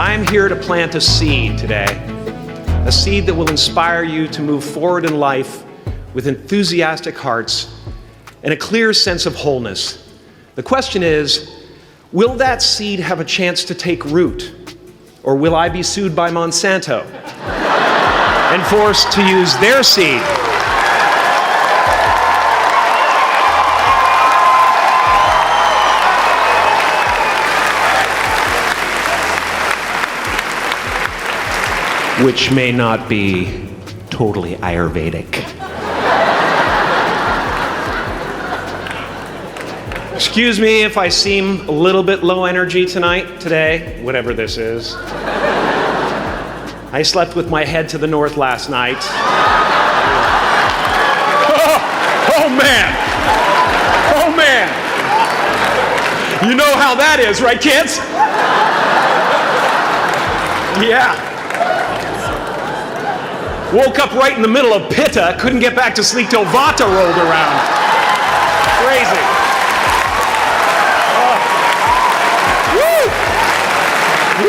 I'm here to plant a seed today, a seed that will inspire you to move forward in life with enthusiastic hearts and a clear sense of wholeness. The question is, will that seed have a chance to take root, or will I be sued by Monsanto and forced to use their seed? Which may not be totally Ayurvedic. Excuse me if I seem a little bit low energy today, whatever this is. I slept with my head to the north last night. Oh man! Oh man! You know how that is, right, kids? Yeah. Woke up right in the middle of Pitta, couldn't get back to sleep till Vata rolled around. Crazy. Oh. Woo.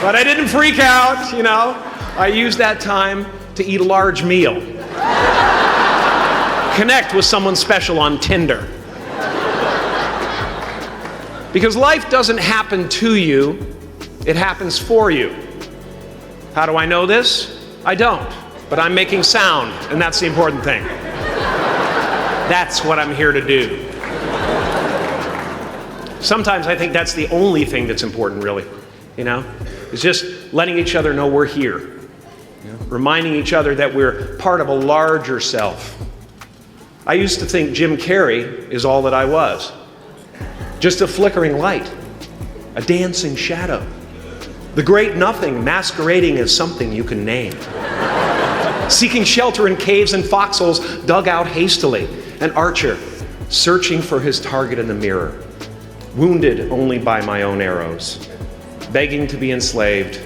But I didn't freak out, you know. I used that time to eat a large meal. Connect with someone special on Tinder. Because life doesn't happen to you, it happens for you. How do I know this? I don't, but I'm making sound, and that's the important thing. That's what I'm here to do. Sometimes I think that's the only thing that's important, really, you know? It's just letting each other know we're here, you know? Reminding each other that we're part of a larger self. I used to think Jim Carrey is all that I was. Just a flickering light, a dancing shadow. The great nothing masquerading as something you can name. Seeking shelter in caves and foxholes dug out hastily. An archer searching for his target in the mirror. Wounded only by my own arrows. Begging to be enslaved.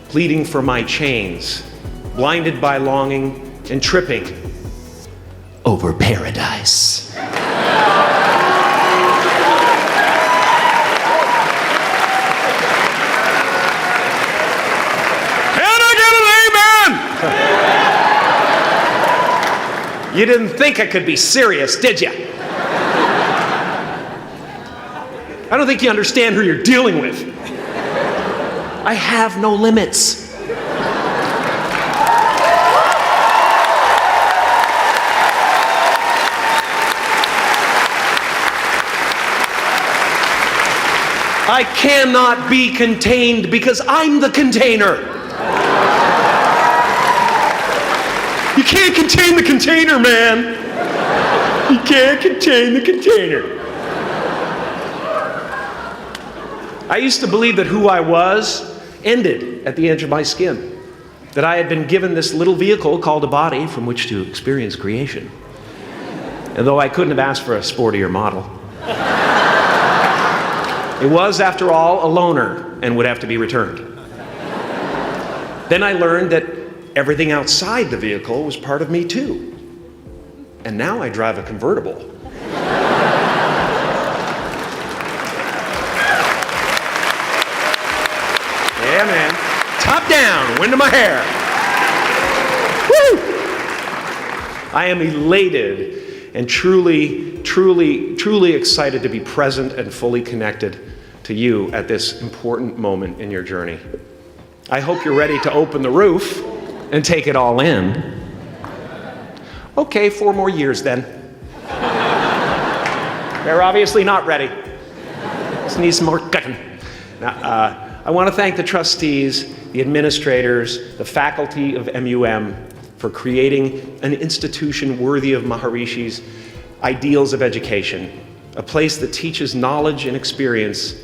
Pleading for my chains. Blinded by longing and tripping over paradise. You didn't think I could be serious, did you? I don't think you understand who you're dealing with. I have no limits. I cannot be contained because I'm the container. You can't contain the container, man. You can't contain the container. I used to believe that who I was ended at the edge of my skin. That I had been given this little vehicle called a body from which to experience creation. And though I couldn't have asked for a sportier model. It was, after all, a loaner and would have to be returned. Then I learned that everything outside the vehicle was part of me too. And now I drive a convertible. Yeah, man. Top down, wind in my hair. Woo! I am elated and truly excited to be present and fully connected to you at this important moment in your journey. I hope you're ready to open the roof and take it all in. Okay, 4 more years then. They're obviously not ready. This needs some more cooking. Now, I want to thank the trustees, the administrators, the faculty of MUM for creating an institution worthy of Maharishi's ideals of education, a place that teaches knowledge and experience,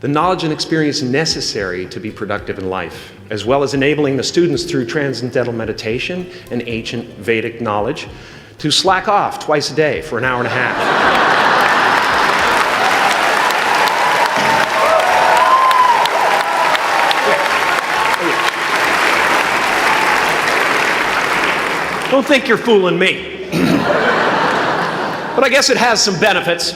the knowledge and experience necessary to be productive in life, as well as enabling the students through transcendental meditation and ancient Vedic knowledge to slack off twice a day for an hour and a half. Don't think you're fooling me. But I guess it has some benefits.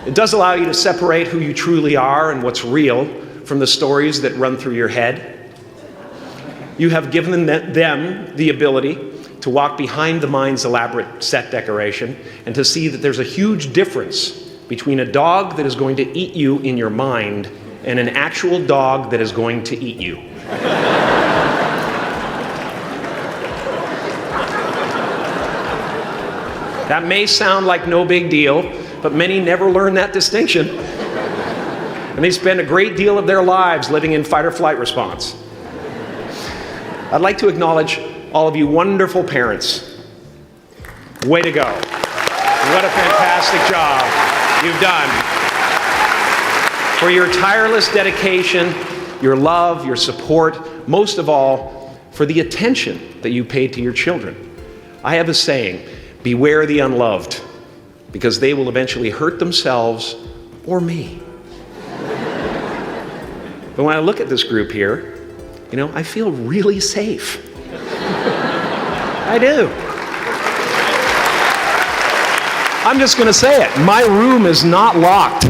It does allow you to separate who you truly are and what's real from the stories that run through your head. You have given them the ability to walk behind the mind's elaborate set decoration and to see that there's a huge difference between a dog that is going to eat you in your mind and an actual dog that is going to eat you. That may sound like no big deal, but many never learn that distinction. And they spend a great deal of their lives living in fight or flight response. I'd like to acknowledge all of you wonderful parents. Way to go. What a fantastic job you've done. For your tireless dedication, your love, your support, most of all, for the attention that you paid to your children. I have a saying, beware the unloved, because they will eventually hurt themselves or me. But when I look at this group here, I feel really safe. I do. I'm just going to say it. My room is not locked.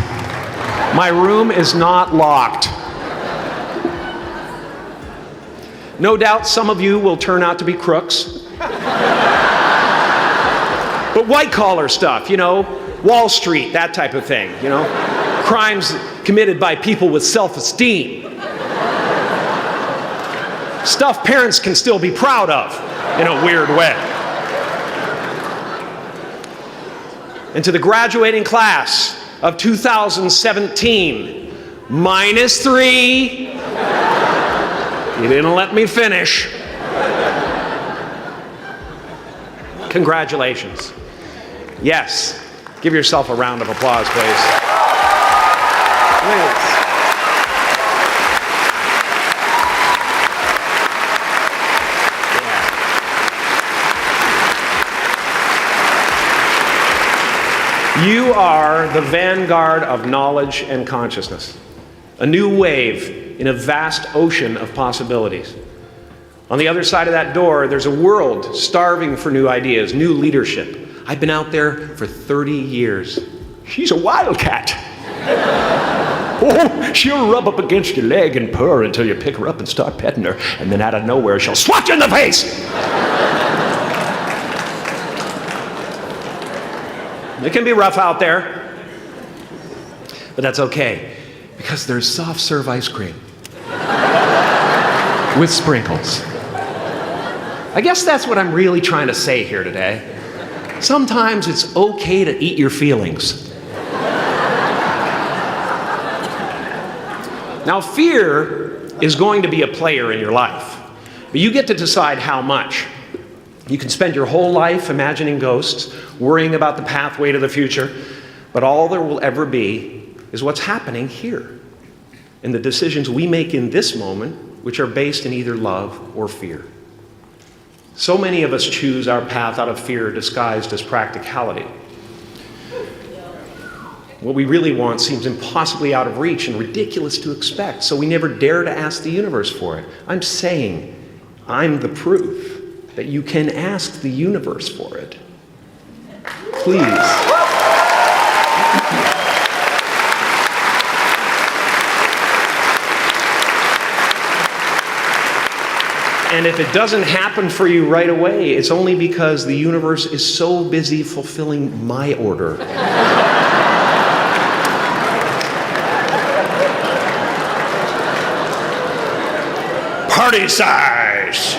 My room is not locked. No doubt some of you will turn out to be crooks. But white-collar stuff, Wall Street, that type of thing, Crimes committed by people with self-esteem. Stuff parents can still be proud of in a weird way. And to the graduating class of 2017, -3. You didn't let me finish. Congratulations. Yes. Give yourself a round of applause, please. Please. You are the vanguard of knowledge and consciousness, a new wave in a vast ocean of possibilities. On the other side of that door, there's a world starving for new ideas, new leadership. I've been out there for 30 years. She's a wildcat. Oh, she'll rub up against your leg and purr until you pick her up and start petting her, and then out of nowhere, she'll swat you in the face. It can be rough out there, but that's okay, because there's soft serve ice cream with sprinkles. I guess that's what I'm really trying to say here today. Sometimes it's okay to eat your feelings. Now, fear is going to be a player in your life, but you get to decide how much. You can spend your whole life imagining ghosts, worrying about the pathway to the future, but all there will ever be is what's happening here, and the decisions we make in this moment, which are based in either love or fear. So many of us choose our path out of fear disguised as practicality. What we really want seems impossibly out of reach and ridiculous to expect, so we never dare to ask the universe for it. I'm saying I'm the proof that you can ask the universe for it. Please. And if it doesn't happen for you right away, it's only because the universe is so busy fulfilling my order. Party size!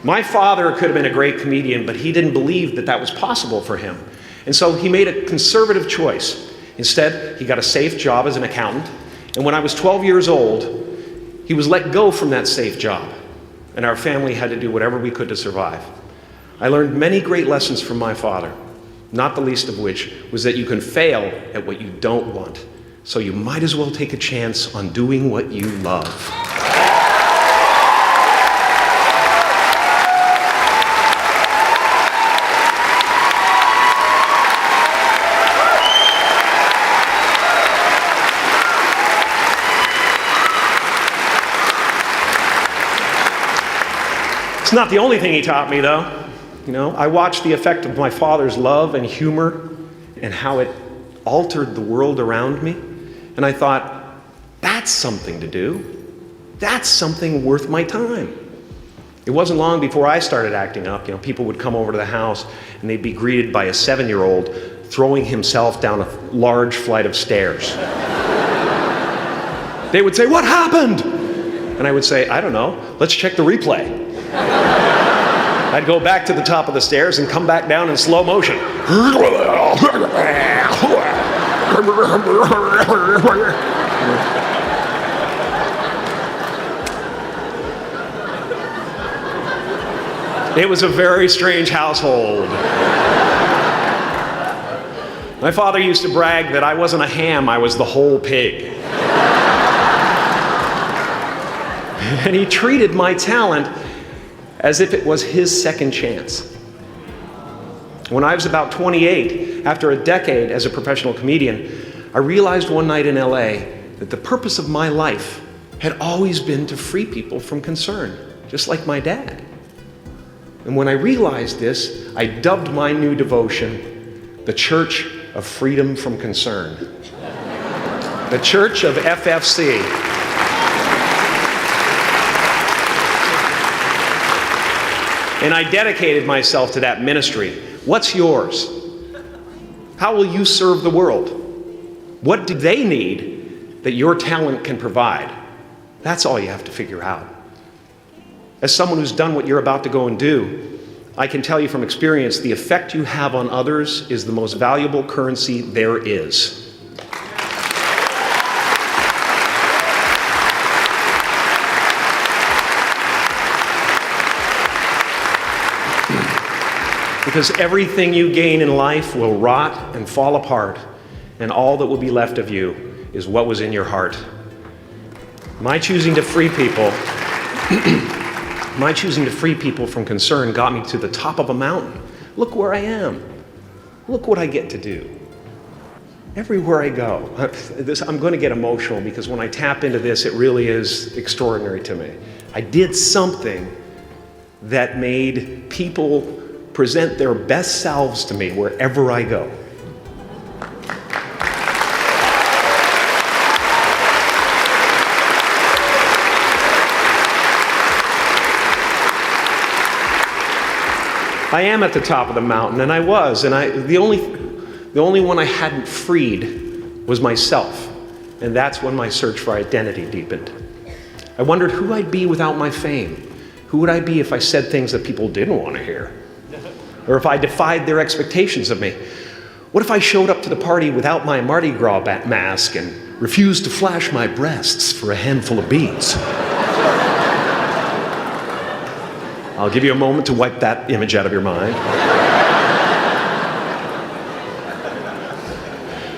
My father could have been a great comedian, but he didn't believe that that was possible for him. And so he made a conservative choice. Instead, he got a safe job as an accountant. And when I was 12 years old, he was let go from that safe job. And our family had to do whatever we could to survive. I learned many great lessons from my father, not the least of which was that you can fail at what you don't want. So you might as well take a chance on doing what you love. It's not the only thing he taught me, though. I watched the effect of my father's love and humor and how it altered the world around me. And I thought, that's something to do. That's something worth my time. It wasn't long before I started acting up. People would come over to the house and they'd be greeted by a 7-year-old throwing himself down a large flight of stairs. They would say, "What happened?" And I would say, "I don't know. Let's check the replay." I'd go back to the top of the stairs and come back down in slow motion. It was a very strange household. My father used to brag that I wasn't a ham, I was the whole pig. And he treated my talent as if it was his second chance. When I was about 28, after a decade as a professional comedian, I realized one night in LA that the purpose of my life had always been to free people from concern, just like my dad. And when I realized this, I dubbed my new devotion the Church of Freedom from Concern. The Church of FFC. And I dedicated myself to that ministry. What's yours? How will you serve the world? What do they need that your talent can provide? That's all you have to figure out. As someone who's done what you're about to go and do, I can tell you from experience, the effect you have on others is the most valuable currency there is. Because everything you gain in life will rot and fall apart, and all that will be left of you is what was in your heart. My choosing to free people from concern got me to the top of a mountain. Look where I am. Look what I get to do. Everywhere I go. I'm going to get emotional because when I tap into this, it really is extraordinary to me. I did something that made people present their best selves to me wherever I go. I am at the top of the mountain, and I was, and the only one I hadn't freed was myself, and that's when my search for identity deepened. I wondered who I'd be without my fame. Who would I be if I said things that people didn't want to hear? Or if I defied their expectations of me? What if I showed up to the party without my Mardi Gras mask and refused to flash my breasts for a handful of beads? I'll give you a moment to wipe that image out of your mind.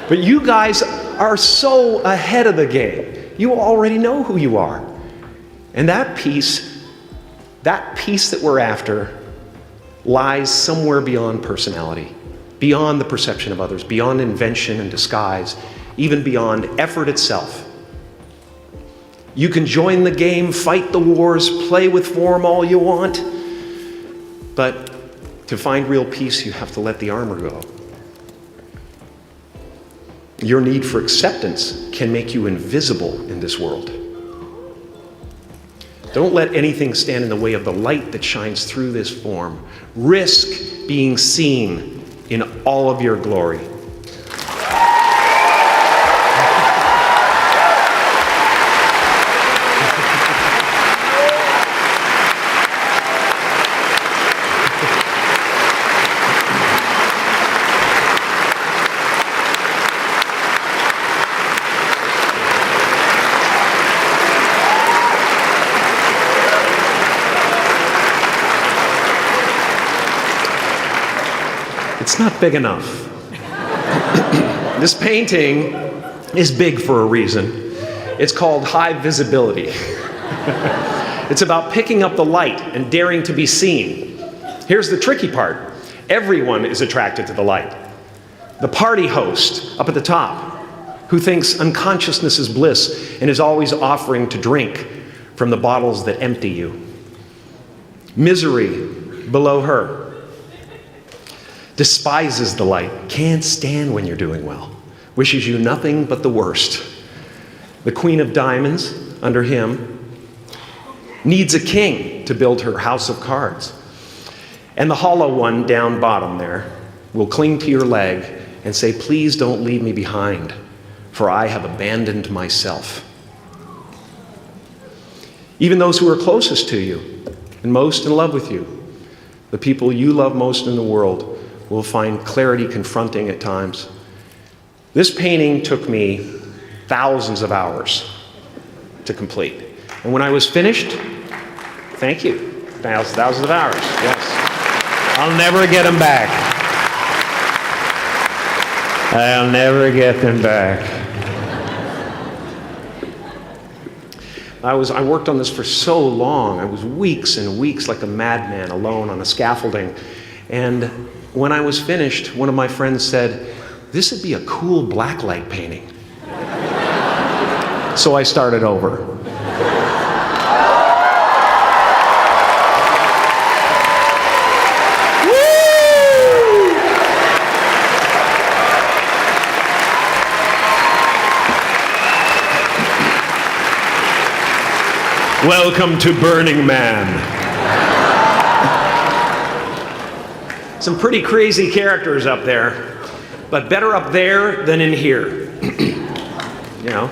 But you guys are so ahead of the game. You already know who you are. And that peace that we're after lies somewhere beyond personality, beyond the perception of others, beyond invention and disguise, even beyond effort itself. You can join the game, fight the wars, play with form all you want, but to find real peace, you have to let the armor go. Your need for acceptance can make you invisible in this world. Don't let anything stand in the way of the light that shines through this form. Risk being seen in all of your glory. It's not big enough. This painting is big for a reason. It's called high visibility. It's about picking up the light and daring to be seen. Here's the tricky part. Everyone is attracted to the light. The party host up at the top, who thinks unconsciousness is bliss and is always offering to drink from the bottles that empty you. Misery below her. despises the light, can't stand when you're doing well, wishes you nothing but the worst. The Queen of Diamonds, under him, needs a king to build her house of cards. And the hollow one down bottom there will cling to your leg and say, please don't leave me behind, for I have abandoned myself. Even those who are closest to you and most in love with you, the people you love most in the world, will find clarity confronting at times. This painting took me thousands of hours to complete. And when I was finished, thank you, thousands of hours, yes. I'll never get them back. I'll never get them back. I worked on this for so long. I was weeks and weeks like a madman alone on a scaffolding. And when I was finished, one of my friends said, this would be a cool blacklight painting. So I started over. Welcome to Burning Man. Some pretty crazy characters up there, but better up there than in here. You know,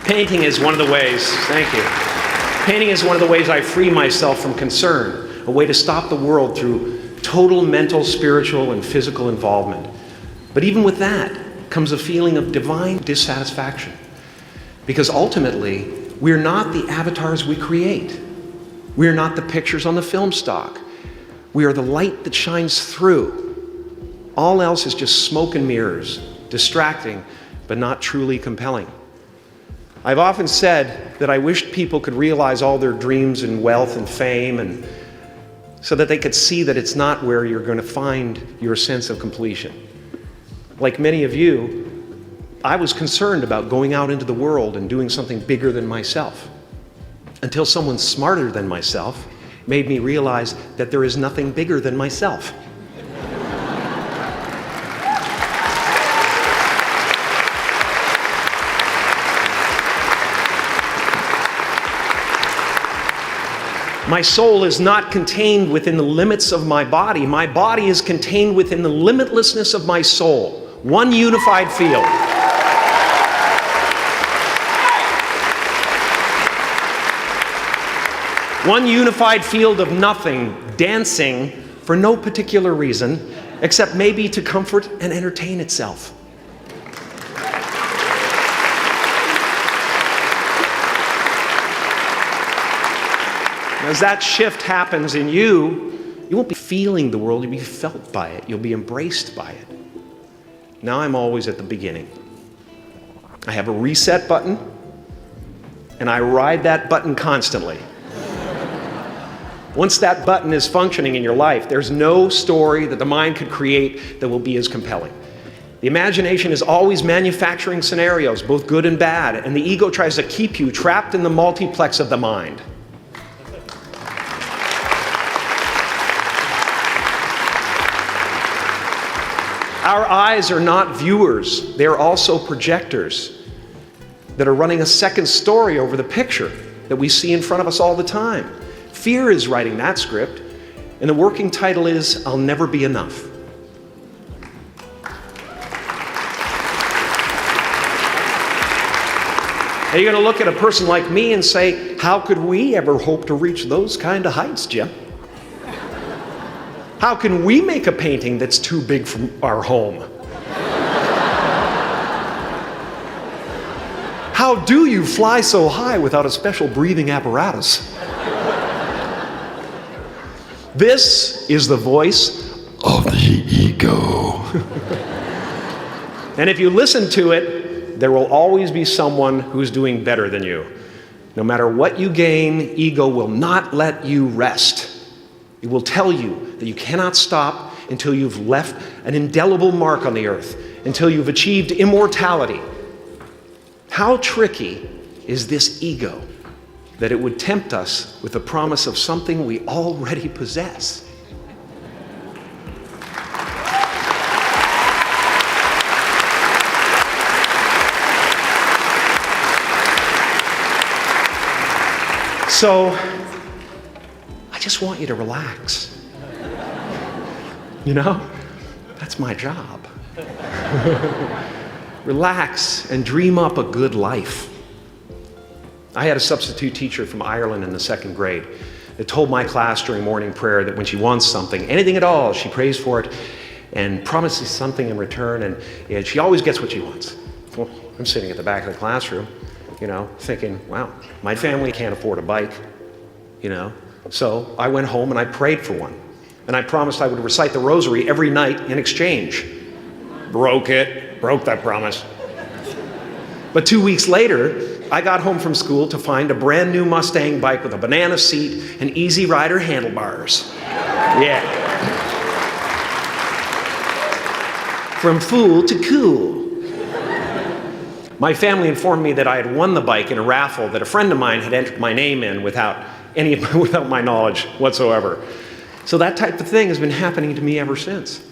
painting is one of the ways, thank you. Painting is one of the ways I free myself from concern, a way to stop the world through total mental, spiritual, and physical involvement. But even with that comes a feeling of divine dissatisfaction, because ultimately, we're not the avatars we create. We're not the pictures on the film stock. We are the light that shines through. All else is just smoke and mirrors, distracting, but not truly compelling. I've often said that I wished people could realize all their dreams and wealth and fame, and so that they could see that it's not where you're going to find your sense of completion. Like many of you, I was concerned about going out into the world and doing something bigger than myself, until someone smarter than myself made me realize that there is nothing bigger than myself. My soul is not contained within the limits of my body. My body is contained within the limitlessness of my soul, one unified field. One unified field of nothing, dancing for no particular reason, except maybe to comfort and entertain itself. As that shift happens in you, you won't be feeling the world, you'll be felt by it, you'll be embraced by it. Now I'm always at the beginning. I have a reset button, and I ride that button constantly. Once that button is functioning in your life, there's no story that the mind could create that will be as compelling. The imagination is always manufacturing scenarios, both good and bad, and the ego tries to keep you trapped in the multiplex of the mind. Our eyes are not viewers, they're also projectors that are running a second story over the picture that we see in front of us all the time. Fear is writing that script, and the working title is, I'll Never Be Enough. Are you going to look at a person like me and say, how could we ever hope to reach those kind of heights, Jim? How can we make a painting that's too big for our home? How do you fly so high without a special breathing apparatus? This is the voice of the ego. And if you listen to it, there will always be someone who's doing better than you. No matter what you gain, ego will not let you rest. It will tell you that you cannot stop until you've left an indelible mark on the earth, until you've achieved immortality. How tricky is this ego that it would tempt us with the promise of something we already possess? So, I just want you to relax. You know? That's my job. Relax and dream up a good life. I had a substitute teacher from Ireland in the 2nd grade that told my class during morning prayer that when she wants something, anything at all, she prays for it and promises something in return, and she always gets what she wants. Well, I'm sitting at the back of the classroom, you know, thinking, wow, my family can't afford a bike, you know. So I went home and I prayed for one. And I promised I would recite the rosary every night in exchange. Broke that promise. But 2 weeks later, I got home from school to find a brand new Mustang bike with a banana seat and Easy Rider handlebars. Yeah. From fool to cool. My family informed me that I had won the bike in a raffle that a friend of mine had entered my name in without my knowledge whatsoever. So that type of thing has been happening to me ever since.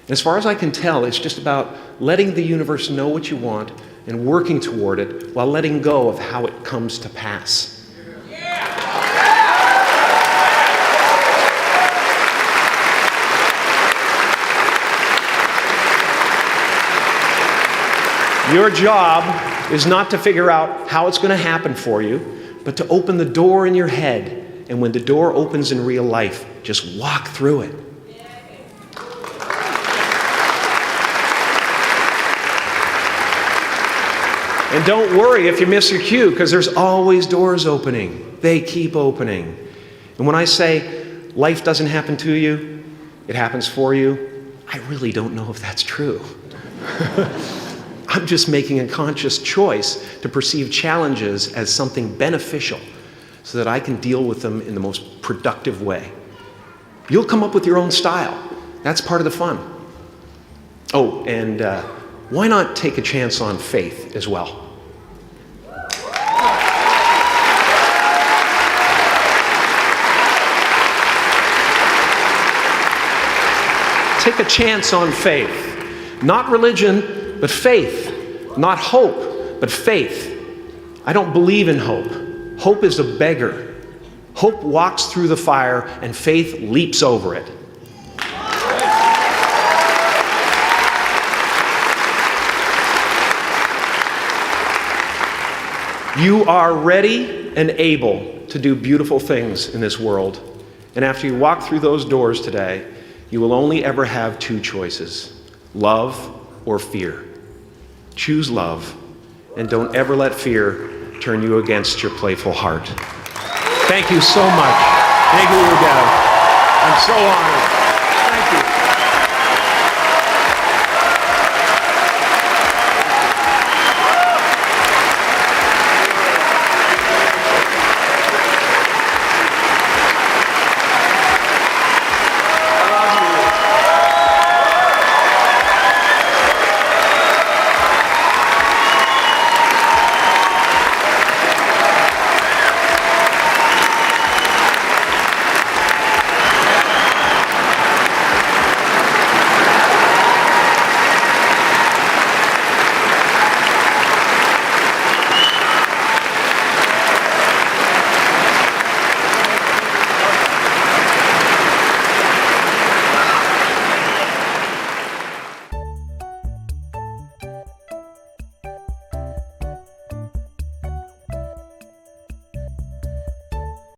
As far as I can tell, it's just about letting the universe know what you want and working toward it while letting go of how it comes to pass. Your job is not to figure out how it's going to happen for you, but to open the door in your head. And when the door opens in real life, just walk through it. And don't worry if you miss your cue, because there's always doors opening. They keep opening. And when I say life doesn't happen to you, it happens for you, I really don't know if that's true. I'm just making a conscious choice to perceive challenges as something beneficial so that I can deal with them in the most productive way. You'll come up with your own style. That's part of the fun. Oh, and why not take a chance on faith as well? Take a chance on faith. Not religion, but faith. Not hope, but faith. I don't believe in hope. Hope is a beggar. Hope walks through the fire, and faith leaps over it. You are ready and able to do beautiful things in this world. And after you walk through those doors today, you will only ever have two choices: love or fear. Choose love, and don't ever let fear turn you against your playful heart. Thank you so much. Thank you, Udell. I'm so honored.